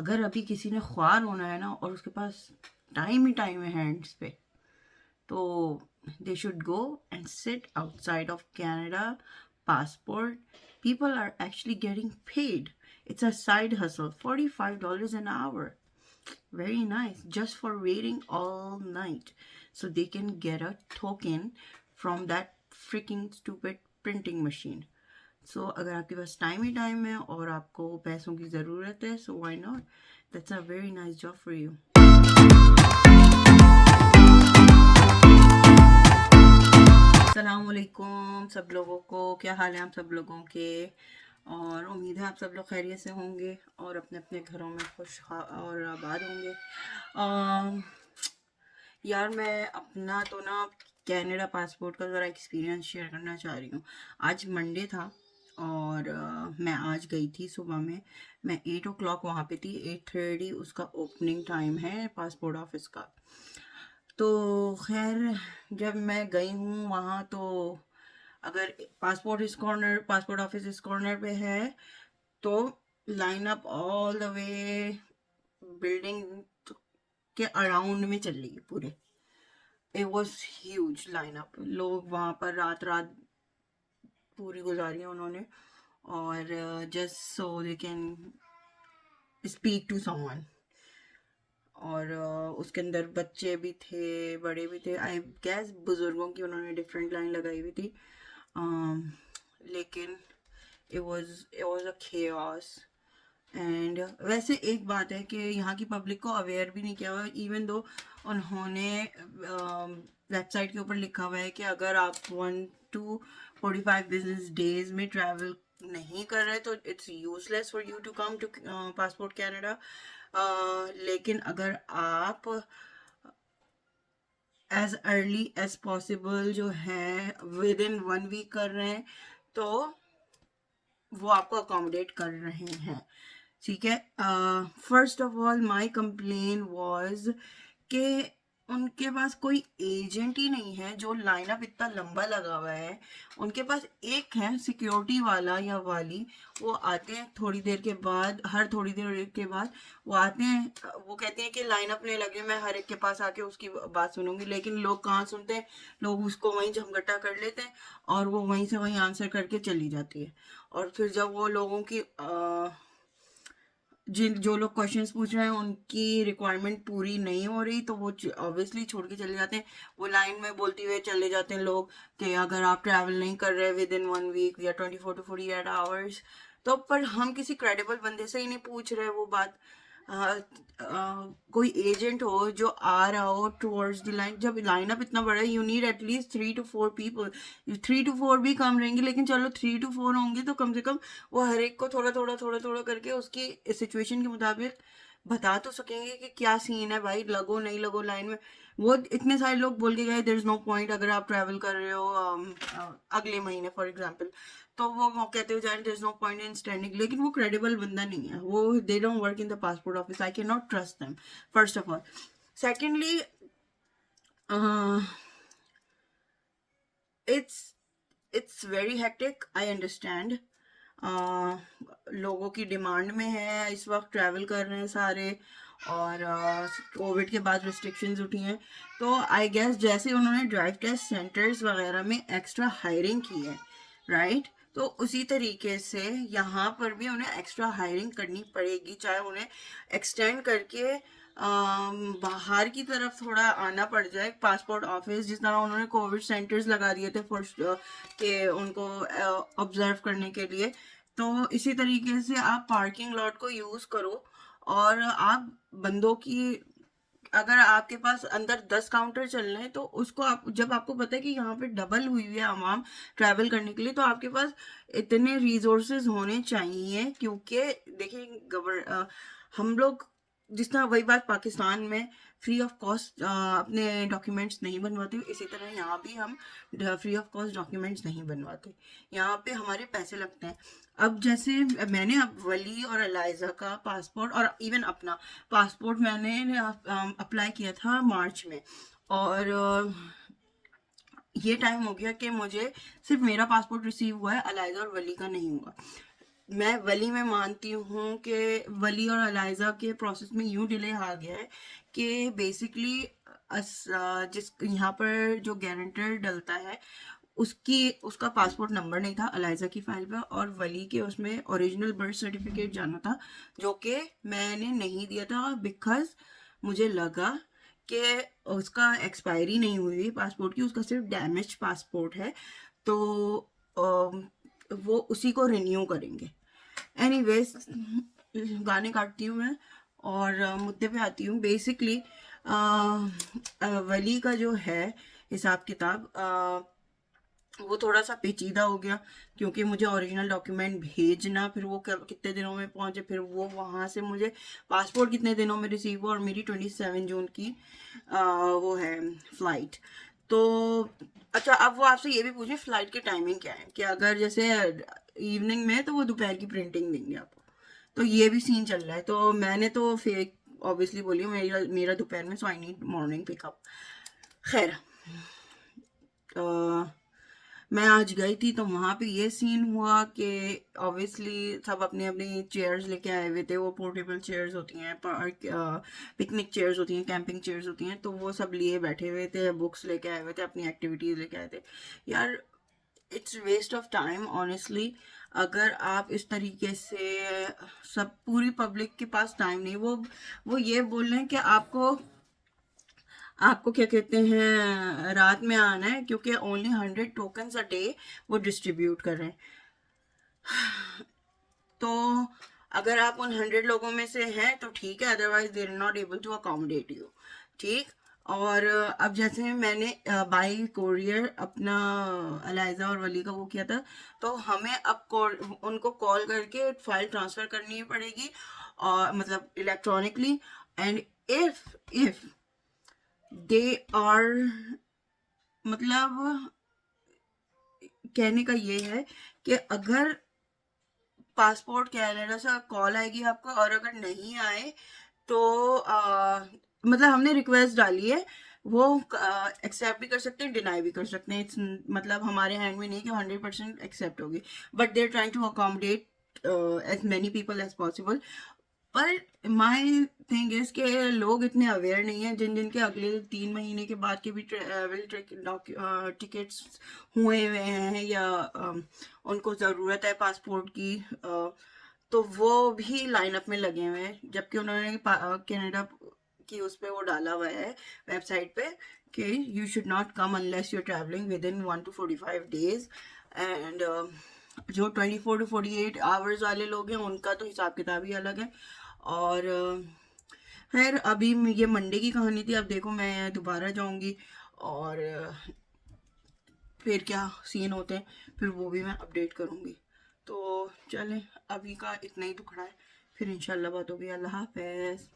अगर अभी किसी ने ख्वार होना है ना और उसके पास टाइम ही टाइम है हैंड्स पे, तो they should go and sit outside of Canada passport. People are actually getting paid. It's a side hustle, $45 an hour. Very nice. Just for waiting all night. So they can get a token from that freaking stupid printing machine. So अगर आपके पास time ही time है और आपको पैसों की ज़रूरत है, so why not? That's a very nice job for you. अस्सलामुअलैकुम सब लोगों को, क्या हाल है आप सब लोगों के। और उम्मीद है आप सब लोग खैरियत से होंगे और अपने अपने घरों में खुश और आबाद होंगे। यार मैं अपना तो ना कनाडा पासपोर्ट का ज़रा एक्सपीरियंस शेयर करना चाह रही हूँ। आज मंडे था और मैं आज गई थी सुबह में। मैं 8 o'clock वहाँ पे थी, 8:30 उसका ओपनिंग टाइम है पासपोर्ट ऑफिस का। तो खैर जब मैं गई हूँ वहाँ, तो अगर पासपोर्ट ऑफिस इस कॉर्नर पे है तो line up all the way building के अराउंड में चल रही है पूरे। It was huge line up, लोग वहाँ पर रात रात पूरी गुजारी है उन्होंने, और just so they can speak to someone. और उसके अंदर बच्चे भी थे, बड़े भी थे। आई गैस बुज़ुर्गों की उन्होंने डिफरेंट लाइन लगाई हुई थी, लेकिन it was a chaos। And वैसे एक बात है कि यहाँ की पब्लिक को अवेयर भी नहीं किया हुआ, इवन दो उन्होंने वेबसाइट के ऊपर लिखा हुआ है कि अगर आप 1 to 45 बिजनेस डेज में ट्रैवल नहीं कर रहे तो it's useless for you to come to passport Canada. लेकिन अगर आप एज अर्ली एज पॉसिबल जो है विद इन 1 वीक कर रहे हैं तो वो आपको अकोमोडेट कर रहे हैं, ठीक है। First of all my complain was कि उनके पास कोई एजेंट ही नहीं है। जो लाइनअप इतना लंबा लगा हुआ है, उनके पास एक है सिक्योरिटी वाला या वाली, वो आते हैं थोड़ी देर के बाद, हर थोड़ी देर के बाद वो आते हैं, वो कहते हैं कि लाइनअप नहीं लगे, मैं हर एक के पास आके उसकी बात सुनूंगी। लेकिन लोग कहाँ सुनते हैं, लोग उसको वहीं झमगट्टा कर लेते हैं और वो वहीं से वहीं आंसर करके चली जाती है। और फिर जब वो लोगों की जो लोग क्वेश्चंस पूछ रहे हैं उनकी रिक्वायरमेंट पूरी नहीं हो रही तो वो ऑब्वियसली छोड़ के चले जाते हैं। वो लाइन में बोलते हुए चले जाते हैं लोग कि अगर आप ट्रैवल नहीं कर रहे विद इन 1 वीक या 24 to 48 आवर्स, तो पर हम किसी क्रेडिबल बंदे से ही नहीं पूछ रहे वो बात। कोई एजेंट हो जो आ रहा हो टुवर्ड्स द लाइन। जब लाइनअप इतना बड़ा है, you need at least 3 to 4 people. 3 to 4 भी कम रहेंगे, लेकिन चलो 3 to 4 होंगे तो कम से कम वो हर एक को थोड़ा थोड़ा करके उसकी सिचुएशन के मुताबिक बता तो सकेंगे कि क्या सीन है भाई, लगो नहीं लगो लाइन में। वो इतने सारे लोग बोल के गए देयर इज नो पॉइंट अगर आप ट्रैवल कर रहे हो अगले महीने फॉर एग्जांपल, तो वो कहते हो जाए there is no point in standing. लेकिन वो क्रेडिबल बंदा नहीं है, वो they don't work in the passport office, I can not trust them first of all. Secondly it's very hectic, I understand. लोगों की डिमांड में है, इस वक्त ट्रैवल कर रहे हैं सारे, और कोविड के बाद रिस्ट्रिक्शंस उठी हैं, तो आई गेस जैसे उन्होंने ड्राइव टेस्ट सेंटर्स वगैरह में एक्स्ट्रा हायरिंग की है, राइट, तो उसी तरीके से यहाँ पर भी उन्हें एक्स्ट्रा हायरिंग करनी पड़ेगी, चाहे उन्हें एक्सटेंड करके बाहर की तरफ थोड़ा आना पड़ जाए पासपोर्ट ऑफिस, जिस तरह उन्होंने कोविड सेंटर्स लगा दिए थे फर्स्ट के उनको ऑब्जर्व करने के लिए। तो इसी तरीके से आप पार्किंग लॉट को यूज़ करो, और आप बंदों की, अगर आपके पास अंदर 10 काउंटर चल रहे हैं तो उसको आप, जब आपको पता है कि यहाँ पे डबल हुई है आवाम ट्रैवल करने के लिए, तो आपके पास इतने रिसोर्सेज होने चाहिए। क्योंकि देखिए हम लोग जिस तरह, वही बात, पाकिस्तान में फ्री ऑफ कॉस्ट अपने डॉक्यूमेंट्स नहीं बनवाते, इसी तरह यहाँ भी हम फ्री ऑफ कॉस्ट डॉक्यूमेंट्स नहीं बनवाते, यहाँ पे हमारे पैसे लगते हैं। अब जैसे मैंने अब वली और अलाइजा का पासपोर्ट और इवन अपना पासपोर्ट मैंने अप्लाई किया था मार्च में, और ये टाइम हो गया कि मुझे सिर्फ मेरा पासपोर्ट रिसीव हुआ है, अलाइजा और वली का नहीं हुआ। मैं वली में मानती हूँ कि वली और अलाइजा के प्रोसेस में यूँ डिले आ गया है कि बेसिकली जिस यहाँ पर जो गारंटर डलता है उसका पासपोर्ट नंबर नहीं था अलाइजा की फाइल पे, और वली के उसमें ओरिजिनल बर्थ सर्टिफिकेट जाना था, जो कि मैंने नहीं दिया था बिकॉज मुझे लगा कि उसका एक्सपायरी नहीं हुई पासपोर्ट की, उसका सिर्फ डैमेज पासपोर्ट है, तो वो उसी को रिन्यू करेंगे। एनीवेज, गाने काटती हूँ मैं और मुद्दे पे आती हूँ। बेसिकली वली का जो है हिसाब किताब, वो थोड़ा सा पेचीदा हो गया, क्योंकि मुझे ओरिजिनल डॉक्यूमेंट भेजना, फिर वो कितने दिनों में पहुंचे, फिर वो वहाँ से मुझे पासपोर्ट कितने दिनों में रिसीव हुआ, और मेरी 27 जून की वो है फ़्लाइट। तो अच्छा, अब वो आपसे ये भी पूछे फ़्लाइट की टाइमिंग क्या है, कि अगर जैसे इवनिंग में है तो वो दोपहर की प्रिंटिंग देंगे आपको, तो ये भी सीन चल रहा है। तो मैंने तो फेक ऑब्वियसली बोली, मेरा मेरा दोपहर में, सो आई नीड मॉर्निंग पिकअप। खैर, मैं आज गई थी तो वहाँ पे ये सीन हुआ कि ऑब्वियसली सब अपनी अपनी चेयर्स लेके आए हुए थे। वो पोर्टेबल चेयर्स होती हैं, पार्क पिकनिक चेयर्स होती हैं, कैंपिंग चेयर्स होती हैं, तो वो सब लिए बैठे हुए थे, बुक्स लेके आए हुए थे, अपनी एक्टिविटीज़ लेके आए थे। यार, it's waste of time honestly. अगर आप इस तरीके से, सब पूरी पब्लिक के पास टाइम नहीं, वो ये बोल रहे हैं कि आपको आपको क्या कहते हैं, रात में आना है, क्योंकि ओनली 100 टोकन्स अ डे वो डिस्ट्रीब्यूट कर रहे हैं। तो अगर आप उन 100 लोगों में से हैं तो ठीक है, otherwise they are not able to accommodate you. ठीक। और अब जैसे मैंने बाई कोरियर अपना अलाइजा और वली का वो किया था, तो हमें अब उनको कॉल करके फाइल ट्रांसफ़र करनी पड़ेगी, और मतलब electronically. And if they are, मतलब कहने का ये है कि अगर पासपोर्ट कनाडा से कॉल आएगी आपको, और अगर नहीं आए तो मतलब हमने रिक्वेस्ट डाली है, वो एक्सेप्ट भी कर सकते हैं, डिनाई भी कर सकते हैं। इट्स मतलब हमारे हैंड में नहीं कि 100% एक्सेप्ट होगी, but they are trying to accommodate as many people as possible. पर माई थिंग इज के लोग इतने अवेयर नहीं हैं, जिन जिनके अगले 3 महीने के बाद के भी ट्रेवल टिकट्स हुए हुए हैं, या उनको ज़रूरत है पासपोर्ट की, तो वो भी लाइनअप में लगे हुए हैं, जबकि उन्होंने कनाडा की उस पर वो डाला हुआ है वेबसाइट पे कि you should not come unless you are travelling within 1 to 45 days। And जो 24 to 48 आवर्स वाले लोग हैं उनका तो हिसाब किताब ही अलग है। और खैर, अभी ये मंडे की कहानी थी, अब देखो मैं दोबारा जाऊंगी, और फिर क्या सीन होते हैं, फिर वो भी मैं अपडेट करूंगी। तो चलें, अभी का इतना ही दुखड़ा है, फिर इंशाल्लाह बात होगी। अल्लाह हाफ़िज़।